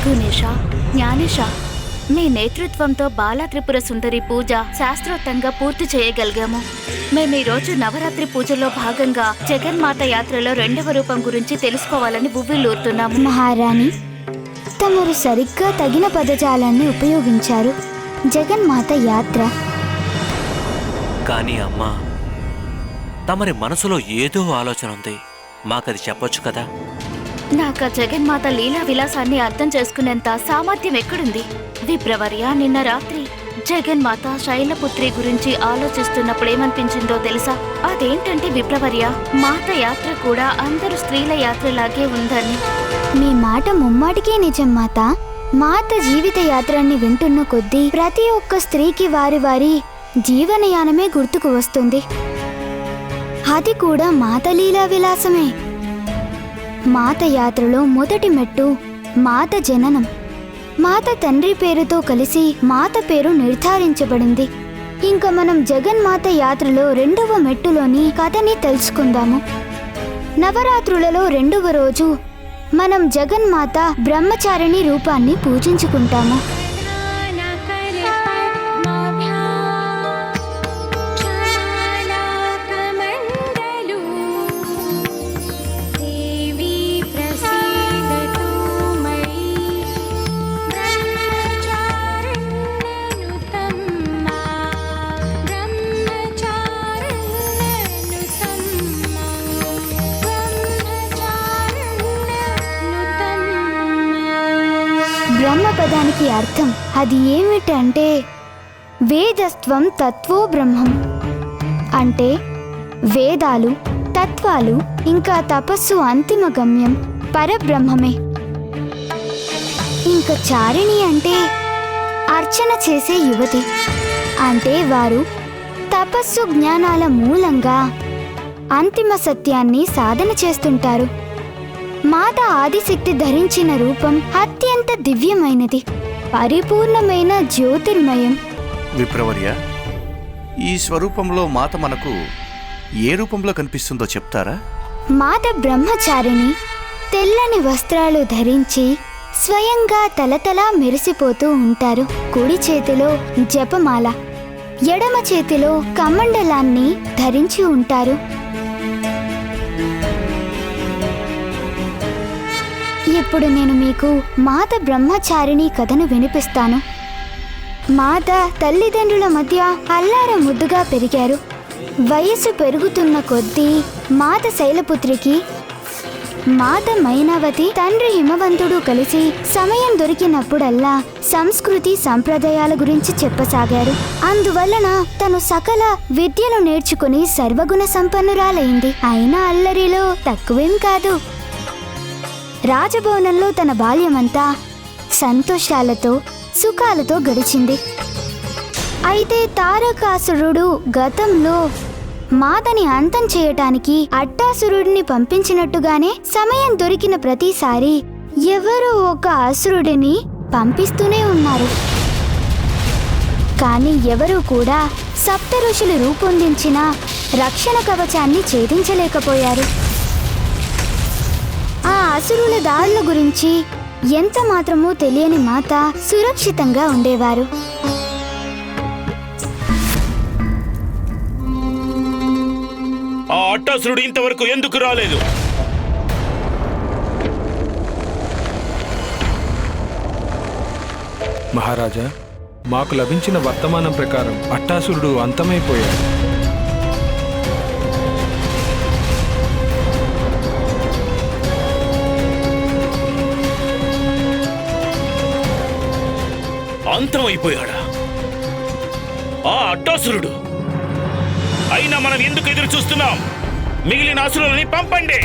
గుణేశ, జ్ఞానేశ, మీ నేతృత్వంతో బాలా త్రిపుర సుందరి పూజ శాస్త్రోక్తంగా పూర్తి చేయగలిగాము. మేము ఈ రోజు నవరాత్రి పూజలో భాగంగా జగన్మాత యాత్రలో 2వ రూపం గురించి తెలుసుకోవాలని ఉవ్విళ్ళూరుతున్నాము. మహారాణి, తమరు సరిగ్గా తగిన పదజాలాన్ని ఉపయోగించారు. జగన్మాత యాత్ర. కానీ అమ్మా, తమరి మనసులో ఏదో ఆలోచన ఉంది, మాకది చెప్పొచ్చు కదా? నాకు ఆ జగన్మాత లీలా విలాసాన్ని అర్థం చేసుకునేంత సామర్థ్యం ఎక్కడుంది? విప్రవర్య, నిన్న రాత్రి జగన్మాత శైలపుత్రి గురించి ఆలోచిస్తున్నప్పుడు ఏమనిపించిందో తెలుసా? అదేంటంటే విప్రవర్య, మాత యాత్ర కూడా అందరు స్త్రీల యాత్రలాగే ఉందని. మీ మాట ముమ్మాటికే నిజం మాత. మాత జీవిత యాత్రాన్ని వింటున్న కొద్దీ ప్రతి ఒక్క స్త్రీకి వారి వారి జీవనయానమే గుర్తుకు వస్తుంది. అది కూడా మాత లీలా విలాసమే. మాత యాత్రలో మొదటి మెట్టు మాత జననం. మాత తండ్రి పేరుతో కలిసి మాత పేరు నిర్ధారించబడింది. ఇంకా మనం జగన్మాత యాత్రలో 2వ మెట్టులోని కథని తెలుసుకుందాము. నవరాత్రులలో 2వ రోజు మనం జగన్మాత బ్రహ్మచారిణి రూపాన్ని పూజించుకుంటాము. బ్రహ్మ పదానికి అర్థం అది ఏమిటంటే వేదస్త్వం తత్వో బ్రహ్మం. అంటే వేదాలు, తత్వాలు ఇంకా తపస్సు అంతిమ గమ్యం పరబ్రహ్మమే. ఇంకా చారిణి అంటే అర్చన చేసే యువతి. అంటే వారు తపస్సు జ్ఞానాల మూలంగా అంతిమ సత్యాన్ని సాధన చేస్తుంటారు. మాత ఆదిశక్తి ధరించిన రూపం అత్యంత దివ్యమైనది, పరిపూర్ణమైన జ్యోతిర్మయం. విప్రవర్య, ఈ స్వరూపంలో మాత మనకు ఏ రూపంలో కనిపిస్తుందో చెప్తారా? మాత బ్రహ్మచారిణి, తెల్లని వస్త్రాలు ధరించి స్వయంగా తలతలా మెరిసిపోతూ ఉంటారు. కుడి చేతిలో జపమాల, ఎడమ చేతిలో కమండలాన్ని ధరించి ఉంటారు. ఇప్పుడు నేను మీకు మాత బ్రహ్మచారిణి కథను వినిపిస్తాను. మాత తల్లిదండ్రుల మధ్య అల్లార ముద్దుగా పెరిగారు. వయస్సు పెరుగుతున్న కొద్దీ మాత శైలపుత్రికి మాత మైనావతి తండ్రి హిమవంతుడు కలిసి సమయం దొరికినప్పుడల్లా సంస్కృతి సంప్రదాయాల గురించి చెప్పసాగారు. అందువలన తను సకల విద్యలు నేర్చుకుని సర్వగుణ సంపన్నురాలైంది. అయినా అల్లరిలో తక్కువేం కాదు. రాజభవనంలో తన బాల్యమంతా సంతోషాలతో సుఖాలతో గడిచింది. అయితే తారకాసురుడు గతంలో మాతని అంతం చేయటానికి అట్టాసురుడిని పంపించినట్టుగానే సమయం దొరికిన ప్రతిసారి ఎవరో ఒక అసురుడిని పంపిస్తూనే ఉన్నారు. కానీ ఎవరూ కూడా సప్త ఋషులు రూపొందించిన రక్షణ కవచాన్ని ఛేదించలేకపోయారు. ఆ అసురుల దాడుల గురించి ఎంత మాత్రమూ తెలియని మాత సురక్షితంగా ఉండేవారు. ఆ అట్టాసురుడు ఇంతవరకు ఎందుకు రాలేదు? మహారాజా, మాకు లభించిన వర్తమానం ప్రకారం అట్టాసురుడు అంతమైపోయాడు. అంతమైపోయాడా ఆ అట్టాసురుడు? అయినా మనం ఎందుకు ఎదురు చూస్తున్నాం? మిగిలిన అసురులని పంపండి.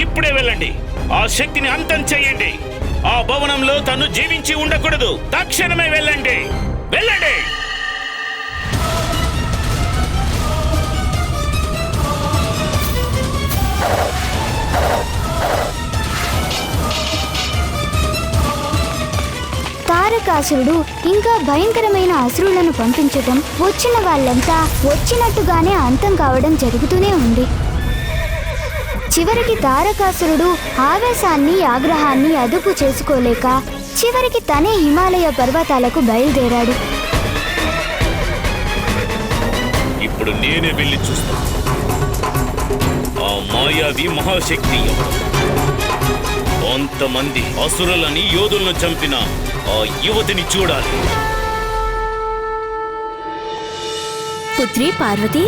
ఇప్పుడే వెళ్ళండి, ఆ శక్తిని అంతం చేయండి. ఆ భవనంలో తను జీవించి ఉండకూడదు. తక్షణమే వెళ్ళండి, వెళ్ళండి. తారకాసురుడు ఇంకా భయంకరమైన అసురులను పంపించటం, వచ్చిన వాళ్ళంతా వచ్చినట్టుగానే అంతం కావడం జరుగుతూనే ఉంది. చివరికి తారకాసురుడు ఆవేశాన్ని, ఆగ్రహాన్ని అదుపు చేసుకోలేక చివరికి తనే హిమాలయ పర్వతాలకు బయలుదేరాడు. ఇప్పుడు నేనే వెళ్ళి చూస్తాను ఆ మాయావి మహాశక్తి ఎవరు. కొంతమంది అసురులని, యోధులను చంపిన ఆ యువతిని చూడాలి. పుత్రి పార్వతి,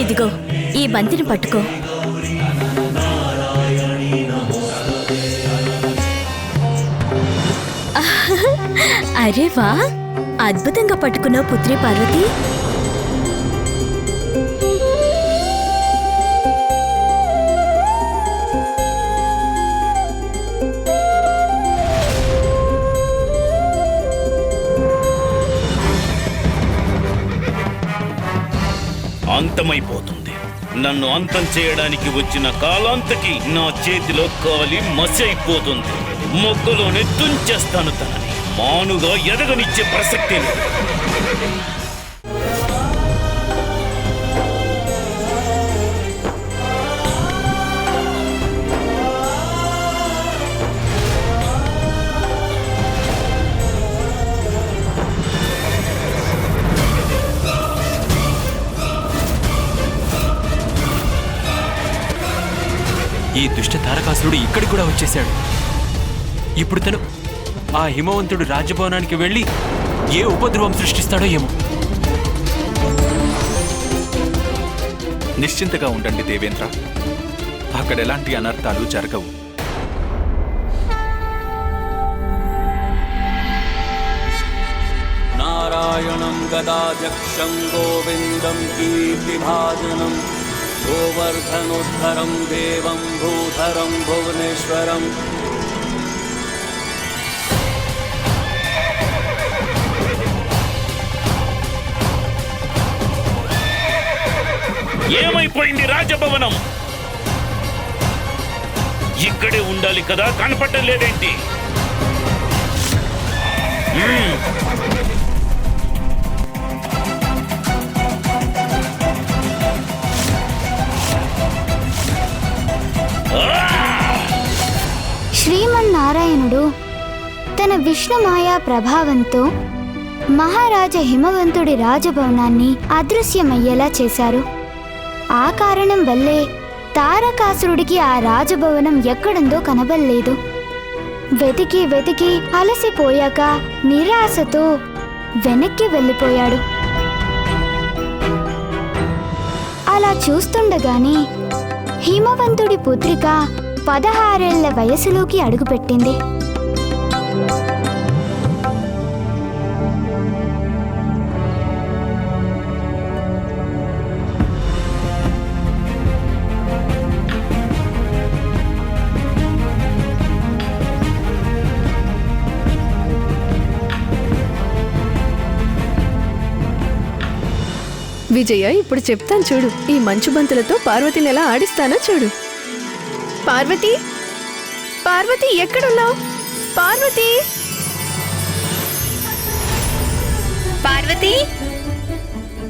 ఇదిగో ఈ బంతిని పట్టుకో. అరే వా, అద్భుతంగా పట్టుకున్నావు పుత్రి పార్వతి. అంతమైపోతుంది. నన్ను అంతం చేయడానికి వచ్చిన కాలాంతకి నా చేతిలో కాలి మసి అయిపోతుంది. మొగ్గలోనే తుంచేస్తాను తనని. మానుగా ఎదగనిచ్చే ప్రసక్తి లేదు. ఈ దుష్ట తారకాసురుడు ఇక్కడికి కూడా వచ్చేశాడు. ఇప్పుడు తను ఆ హిమవంతుడు రాజభవనానికి వెళ్ళి ఏ ఉపద్రవం సృష్టిస్తాడో ఏమో. నిశ్చింతగా ఉండండి దేవేంద్ర, అక్కడ ఎలాంటి అనర్థాలు జరగవు. నారాయణం గదాధ్యక్షం గోవిందం కీర్తిభాజనం గోవర్ధనోద్ధరం దేవం భూధరం భువనేశ్వరం. ఏమైపోయింది రాజభవనం? ఇక్కడే ఉండాలి కదా, కనపడటం లేదేంటి? శ్రీమన్నారాయణుడు తన విష్ణుమాయా ప్రభావంతో మహారాజా హిమవంతుడి రాజభవనాన్ని అదృశ్యమయ్యేలా చేశారు. ఆ కారణం వల్లే తారకాసురుడికి ఆ రాజభవనం ఎక్కడుందో కనబడలేదు. వెతికి వెతికి అలసిపోయాక నిరాశతో వెనక్కి వెళ్ళిపోయాడు. అలా చూస్తుండగానే హిమవంతుడి పుత్రిక 16 ఏళ్ల వయసులోకి అడుగుపెట్టింది. విజయ, ఇప్పుడు చెప్తాను చూడు. ఈ మంచు బంతులతో పార్వతిని ఎలా ఆడిస్తానో చూడు. పార్వతి, పార్వతి ఎక్కడున్నావు? పార్వతి, పార్వతి,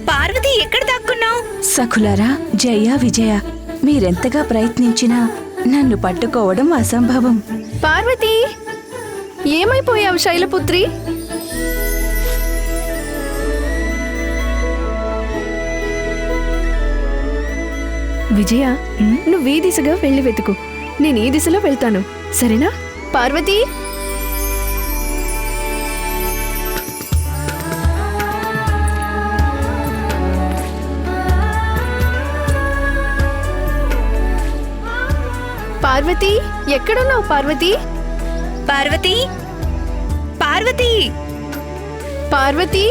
పార్వతి ఎక్కడ దాక్కున్నావు? సఖులారా, జయ విజయ, మీరెంతగా ప్రయత్నించినా నన్ను పట్టుకోవడం అసంభవం. పార్వతి, ఏమైపోయావు శైలపుత్రి? విజయ, నువ్వు ఈ దిశగా వెళ్ళి వెతుకు, నేను ఈ దిశలో వెళ్తాను, సరేనా? పార్వతి, పార్వతి ఎక్కడున్నావు? పార్వతి, పార్వతి, పార్వతి, పార్వతి,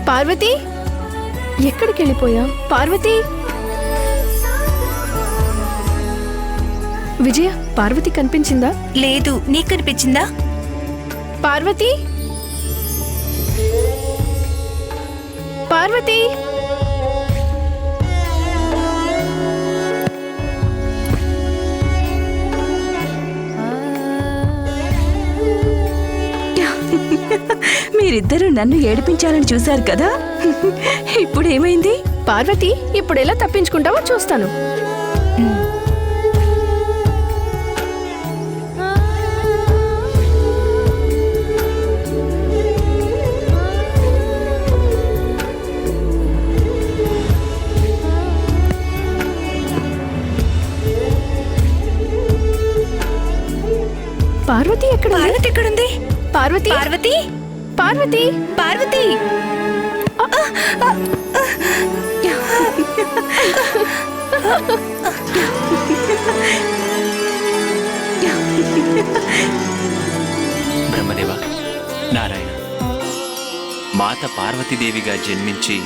పార్వతి, ఎక్కడికి వెళ్ళిపోయావు? పార్వతి, విజయ, పార్వతి కనిపించిందా? లేదు, నీకు కనిపించిందా? పార్వతి, పార్వతి, మీరిద్దరూ నన్ను ఏడిపించాలని చూశారు కదా. ఇప్పుడు ఏమైంది? పార్వతి, ఇప్పుడు ఎలా తప్పించుకుంటావో చూస్తాను. పార్వతి ఎక్కడ? పార్వతి ఎక్కడుంది? పార్వతి, పార్వతి, పార్వతి, పార్వతి. బ్రహ్మదేవ, నారాయణ. మాత పార్వతీదేవిగా జన్మించి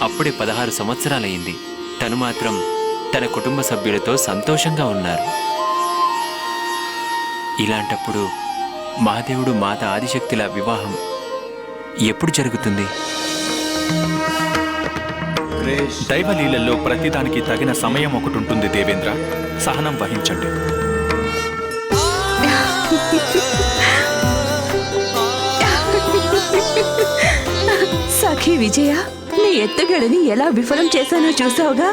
అప్పుడే 16 సంవత్సరాలయ్యింది. తను మాత్రం తన కుటుంబ సభ్యులతో సంతోషంగా ఉన్నారు. ఇలాంటప్పుడు మహాదేవుడు మాత ఆదిశక్తుల వివాహం ఎప్పుడు జరుగుతుంది? దైవలీలల్లో ప్రతిదానికి తగిన సమయం ఒకటి ఉంటుంది దేవేంద్ర. సహనం వహించండి. సఖీ విజయ, నీ ఎత్తుగడని ఎలా విఫలం చేశానో చూసావుగా.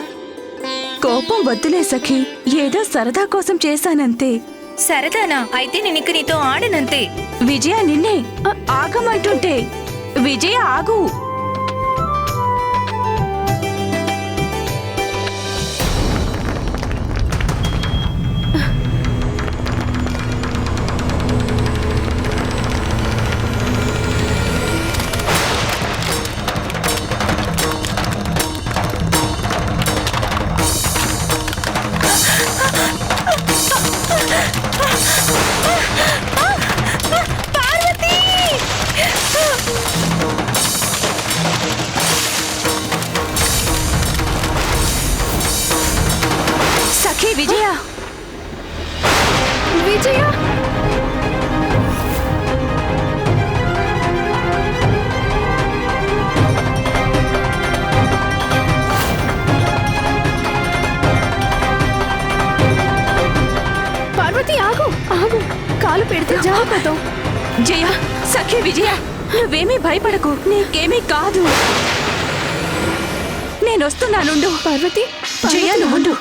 కోపం వద్దులే సఖీ, ఏదో సరదా కోసం చేశానంతే. సరదానా? అయితే నేనిక నీతో ఆడనంతే. విజయ, నిన్నే ఆగమంటుంటే. విజయ, ఆగు. సఖీ విజయ, విజయ, పార్వతి, ఆగు, ఆగు. కాలు పెడితే జారిపోతావు. జయ, సఖీ విజయ, నువ్వేమీ భయపడకు, నీకేమీ కాదు. నేనొస్తున్నానుండు. పార్వతి, జయ, నువ్వుండు.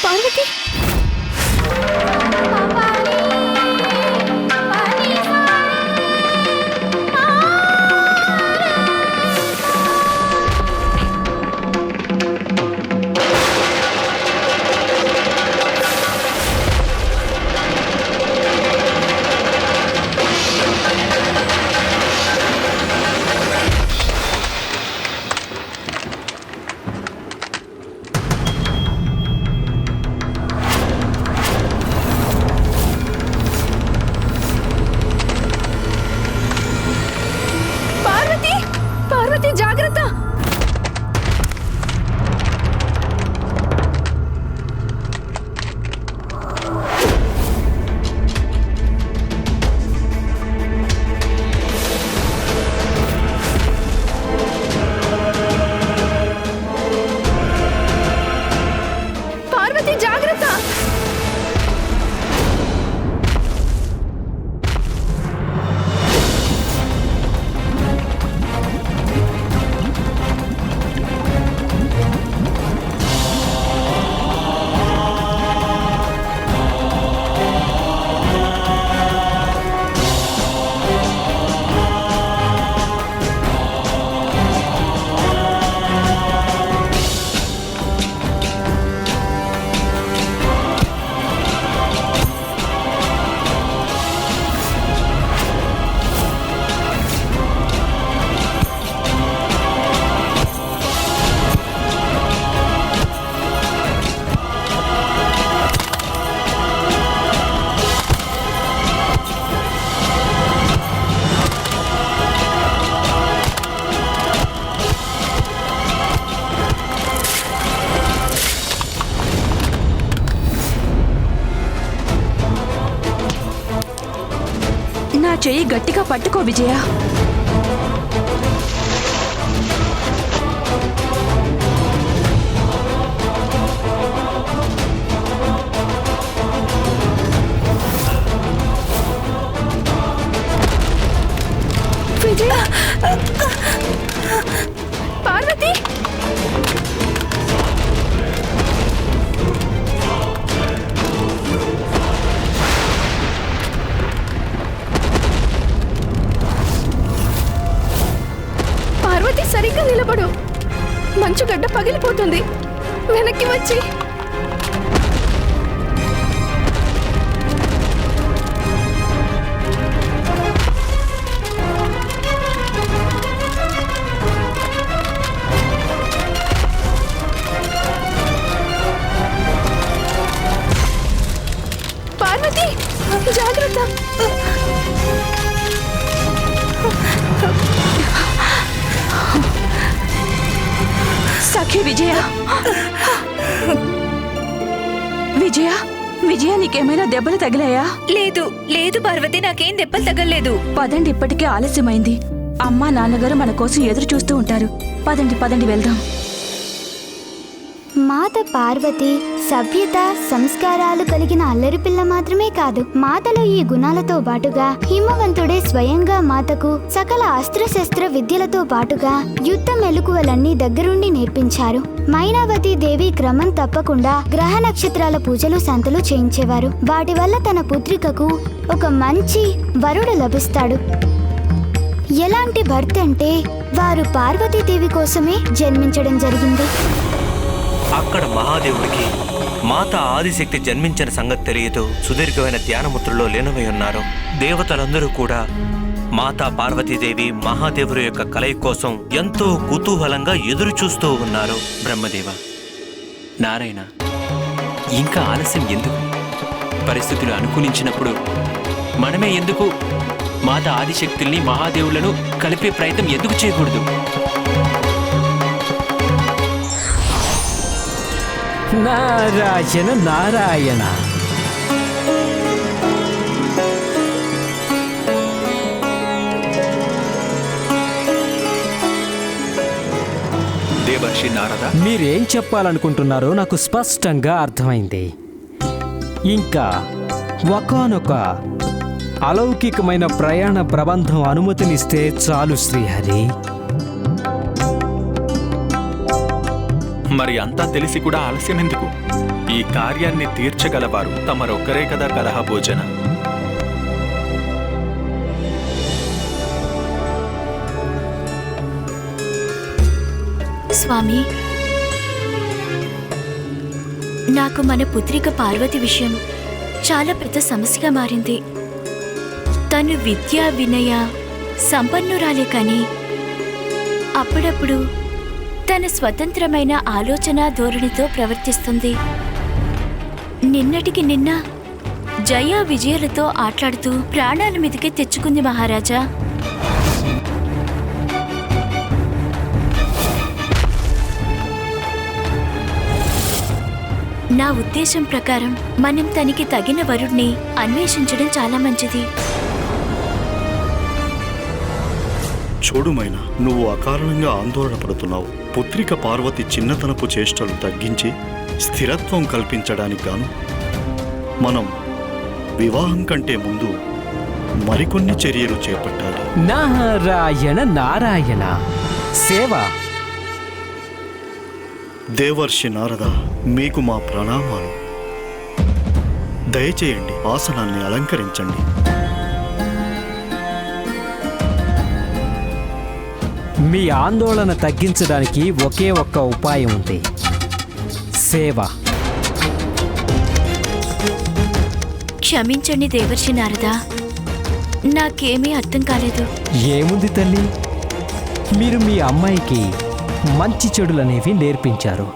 పార్వతి. చెయ్యి గట్టిగా పట్టుకో విజయ. విజయ, పార్వతి, పార్వతి సరిగ్గా నిలబడు. మంచుగడ్డ పగిలిపోతుంది. వెనక్కి వచ్చి పార్వతి, జాగ్రత్త. సఖి విజయ, విజయ, విజయ నీకేమైనా దెబ్బలు తగిలాయా? లేదు లేదు పార్వతి, నాకేం దెబ్బలు తగలేదు. పదండి, ఇప్పటికే ఆలస్యమైంది. అమ్మా నాన్నగారు మన కోసం ఎదురు చూస్తూ ఉంటారు. పదండి పదండి వెళ్దాం. మాత పార్వతి సభ్యత సంస్కారాలు కలిగిన అల్లరి పిల్ల మాత్రమే కాదు, మాతలో ఈ గుణాలతో పాటుగా హిమవంతుడే స్వయంగా మాతకు సకల అస్త్రశస్త్ర విద్యలతో పాటుగా యుద్ధ మెలకువలన్నీ దగ్గరుండి నేర్పించారు. మైనావతి దేవి క్రమం తప్పకుండా గ్రహ నక్షత్రాల పూజలు సంతలు చేయించేవారు. వాటి వల్ల తన పుత్రికకు ఒక మంచి వరుడు లభిస్తాడు. ఎలాంటి భర్త అంటే వారు పార్వతీదేవి కోసమే జన్మించడం జరిగింది. అక్కడ మహాదేవుడికి మాత ఆదిశక్తి జన్మించిన సంగతి తెలియదు. సుదీర్ఘమైన ధ్యానముద్రలో లీనమై ఉన్నారు. దేవతలందరూ కూడా మాతా పార్వతీదేవి మహాదేవుడి యొక్క కలయి కోసం ఎంతో కుతూహలంగా ఎదురు చూస్తూ ఉన్నారు. బ్రహ్మదేవ, నారాయణ, ఇంకా ఆలస్యం ఎందుకు? పరిస్థితులు అనుకూలించినప్పుడు మనమే ఎందుకు మాత ఆదిశక్తుల్ని మహాదేవులను కలిపే ప్రయత్నం ఎందుకు చేయకూడదు? నారాయణ నారాయణ. దేవర్షి నారద, మీరేం చెప్పాలనుకుంటున్నారో నాకు స్పష్టంగా అర్థమైంది. ఇంకా ఒకానొక అలౌకికమైన ప్రయాణ ప్రబంధం అనుమతినిస్తే చాలు శ్రీహరి. మరి అంతా తెలిసి కూడా ఆలస్యం ఎందుకు? ఈ కార్యాన్ని తీర్చగలవారు తమరొక్కరే కదా కలహభోజన. స్వామి, నాకు మన పుత్రిక పార్వతి విషయం చాలా పెద్ద సమస్యగా మారింది. తను విద్యా వినయ సంపన్నురాలే కానీ అప్పుడప్పుడు తన స్వతంత్రమైన ఆలోచన ధోరణితో ప్రవర్తిస్తుంది. నిన్నటికి నిన్న జయ విజయాలతో ఆట్లాడుతూ ప్రాణాల మీదకి తెచ్చుకుంది మహారాజా. నా ఉద్దేశం ప్రకారం మనం తనకి తగిన వరుణ్ణి అన్వేషించడం చాలా మంచిది. చూడుమైనా, నువ్వు అకారణంగా ఆందోళన పడుతున్నావు. పుత్రిక పార్వతి చిన్నతనపు చేష్టలు తగ్గించి స్థిరత్వం కల్పించడానికి గాను మనం వివాహం కంటే ముందు మరికొన్ని చర్యలు చేపట్టాలి. నారాయణ నారాయణ. సేవ. దేవర్షి నారద, మీకు మా ప్రణామాలు. దయచేయండి, ఆసనాన్ని అలంకరించండి. మీ ఆందోళన తగ్గించడానికి ఒకే ఒక్క ఉపాయం ఉంది, సేవ. క్షమించండి దేవర్షి నారదా, నాకేమీ అర్థం కాలేదు. ఏముంది తల్లి, మీరు మీ అమ్మాయికి మంచి చెడులనేవి నేర్పించారు.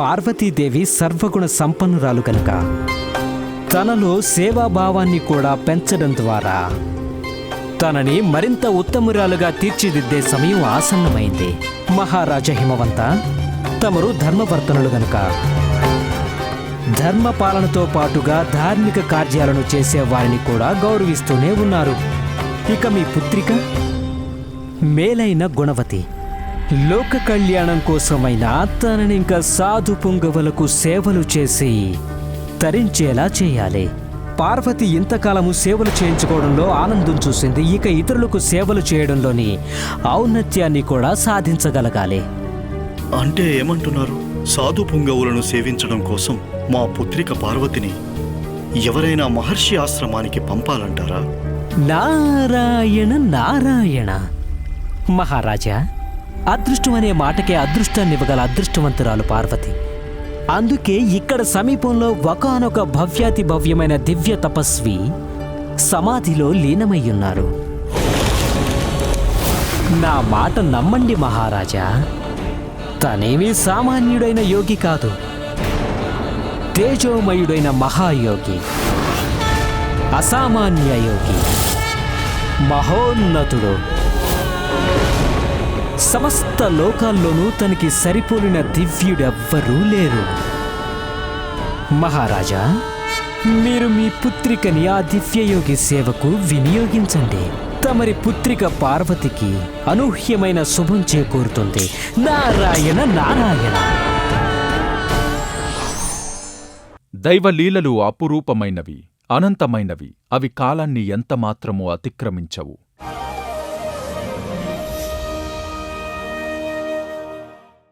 పార్వతీదేవి సర్వగుణ సంపన్నురాలు కనుక తనలో సేవాభావాన్ని కూడా పెంచడం ద్వారా తనని మరింత ఉత్తమురాలుగా తీర్చిదిద్దే సమయం ఆసన్నమైంది. మహారాజా హిమవంత, తమరు ధర్మవర్తనులు గనుక ధర్మపాలనతో పాటుగా ధార్మిక కార్యాలను చేసే వారిని కూడా గౌరవిస్తూనే ఉన్నారు. ఇక మీ పుత్రిక మేలైన గుణవతి. లోక కళ్యాణం కోసమైనా తనని ఇంకా సాధు పుంగవులకు సేవలు చేసి తరించేలా చేయాలి. పార్వతి ఇంతకాలము సేవలు చేయించుకోవడంలో ఆనందం చూసింది. ఇక ఇతరులకు సేవలు చేయడంలోని ఔన్నత్యాన్ని కూడా సాధించగలగాలి. అంటే ఏమంటున్నారు? సాధు పుంగవులను సేవించడం కోసం మా పుత్రిక పార్వతిని ఎవరైనా మహర్షి ఆశ్రమానికి పంపాలంటారా? నారాయణ నారాయణ. మహారాజా, అదృష్టం అనే మాటకే అదృష్టాన్నివ్వగల అదృష్టవంతురాలు పార్వతి. అందుకే ఇక్కడ సమీపంలో ఒకానొక భవ్యాతి భవ్యమైన దివ్య తపస్వి సమాధిలో లీనమయ్యున్నారు. నా మాట నమ్మండి మహారాజా, తనేమీ సామాన్యుడైన యోగి కాదు. తేజోమయుడైన మహాయోగి, అసామాన్య యోగి, మహోన్నతుడు. సమస్త లోకాల్లోనూ తనకి సరిపోలిన దివ్యుడెవ్వరూ లేరు. మహారాజా, మీరు మీ పుత్రికని ఆ దివ్యయోగి సేవకు వినియోగించండి. తమరి పుత్రిక పార్వతికి అనూహ్యమైన శుభం చేకూరుతుంది. నారాయణ నారాయణ. దైవలీలలు అపురూపమైనవి, అనంతమైనవి. అవి కాలాన్ని ఎంతమాత్రమూ అతిక్రమించవు.